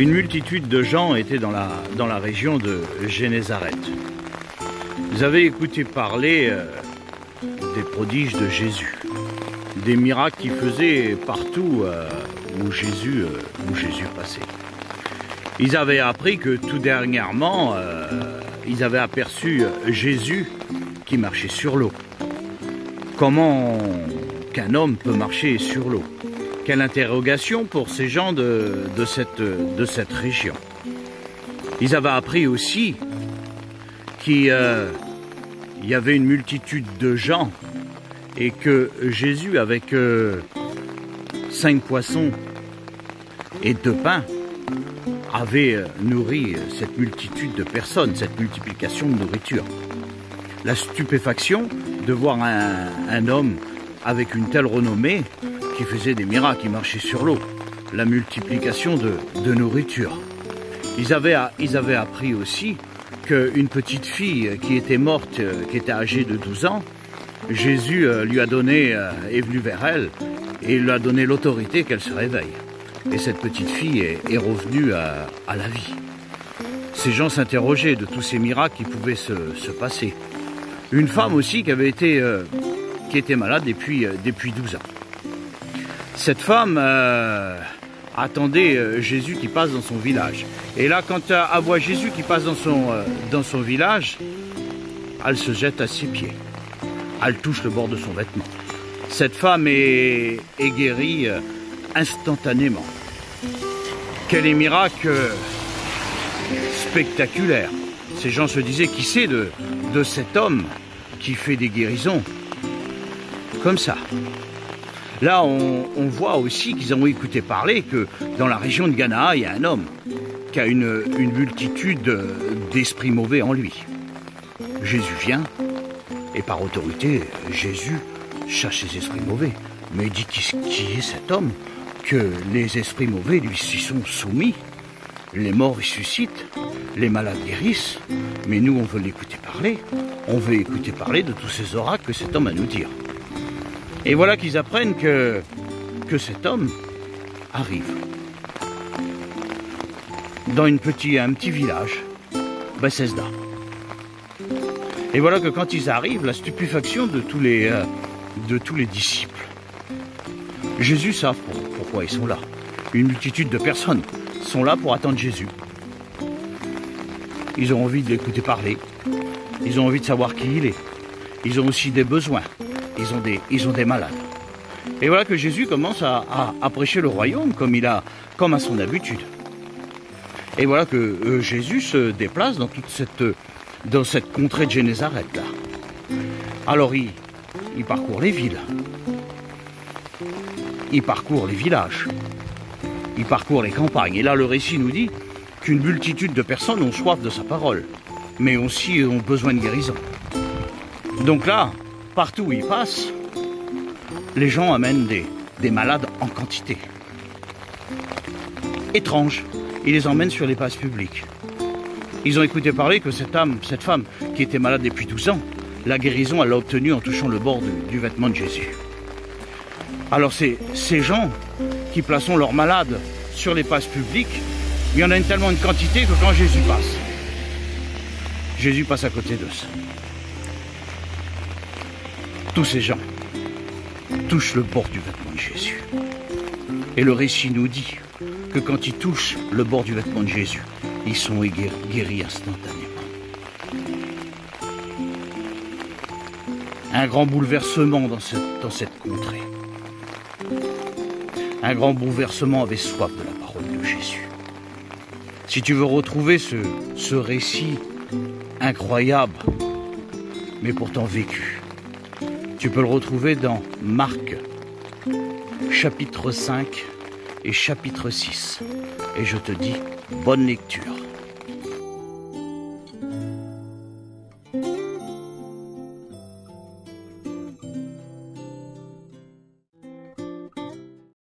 Une multitude de gens étaient dans la région de Génézareth. Vous avez écouté parler des prodiges de Jésus, des miracles qu'il faisait partout où Jésus passait. Ils avaient appris que tout dernièrement, ils avaient aperçu Jésus qui marchait sur l'eau. Comment qu'un homme peut marcher sur l'eau? Quelle interrogation pour ces gens de cette région. Ils avaient appris aussi qu'il y avait une multitude de gens et que Jésus, avec 5 poissons et 2 pains, avait nourri cette multitude de personnes, cette multiplication de nourriture. La stupéfaction de voir un homme avec une telle renommée qui faisait des miracles, qui marchait sur l'eau, la multiplication de nourriture. Ils avaient appris aussi qu'une petite fille qui était morte, qui était âgée de 12 ans, Jésus lui a donné, est venu vers elle et lui a donné l'autorité qu'elle se réveille. Et cette petite fille est revenue à la vie. Ces gens s'interrogeaient de tous ces miracles qui pouvaient se passer. Une femme aussi qui était malade depuis 12 ans. Cette femme attendait Jésus qui passe dans son village. Et là, quand elle voit Jésus qui passe dans son village, elle se jette à ses pieds. Elle touche le bord de son vêtement. Cette femme est guérie instantanément. Quel est miracle spectaculaire. Ces gens se disaient, qui c'est de cet homme qui fait des guérisons comme ça? Là, on voit aussi qu'ils ont écouté parler que dans la région de Ghana, il y a un homme qui a une multitude d'esprits mauvais en lui. Jésus vient, et par autorité, Jésus chasse les esprits mauvais. Mais il dit qui est cet homme que les esprits mauvais lui s'y sont soumis. Les morts ressuscitent, les malades guérissent, mais nous, on veut l'écouter parler. On veut écouter parler de tous ces oracles que cet homme a à nous dire. Et voilà qu'ils apprennent que cet homme arrive dans un petit village, Bethesda. Et voilà que quand ils arrivent, la stupéfaction de tous les disciples. Jésus savent pourquoi ils sont là. Une multitude de personnes sont là pour attendre Jésus. Ils ont envie de l'écouter parler. Ils ont envie de savoir qui il est. Ils ont aussi des besoins. Ils ont des malades. Et voilà que Jésus commence à prêcher le royaume comme à son habitude. Et voilà que Jésus se déplace dans cette contrée de Génézareth là. Alors il parcourt les villes. Il parcourt les villages. Il parcourt les campagnes. Et là le récit nous dit qu'une multitude de personnes ont soif de sa parole, mais aussi ont besoin de guérison. Donc là, partout où il passe, les gens amènent des malades en quantité. Étrange, ils les emmènent sur les places publiques. Ils ont écouté parler que cette femme qui était malade depuis 12 ans, la guérison, elle l'a obtenue en touchant le bord du vêtement de Jésus. Alors ces gens qui plaçons leurs malades sur les places publiques, il y en a tellement de quantité que quand Jésus passe à côté d'eux. Tous ces gens touchent le bord du vêtement de Jésus. Et le récit nous dit que quand ils touchent le bord du vêtement de Jésus, ils sont guéris instantanément. Un grand bouleversement dans cette contrée. Un grand bouleversement avait soif de la parole de Jésus. Si tu veux retrouver ce récit incroyable, mais pourtant vécu, tu peux le retrouver dans Marc, chapitre 5 et chapitre 6. Et je te dis, bonne lecture.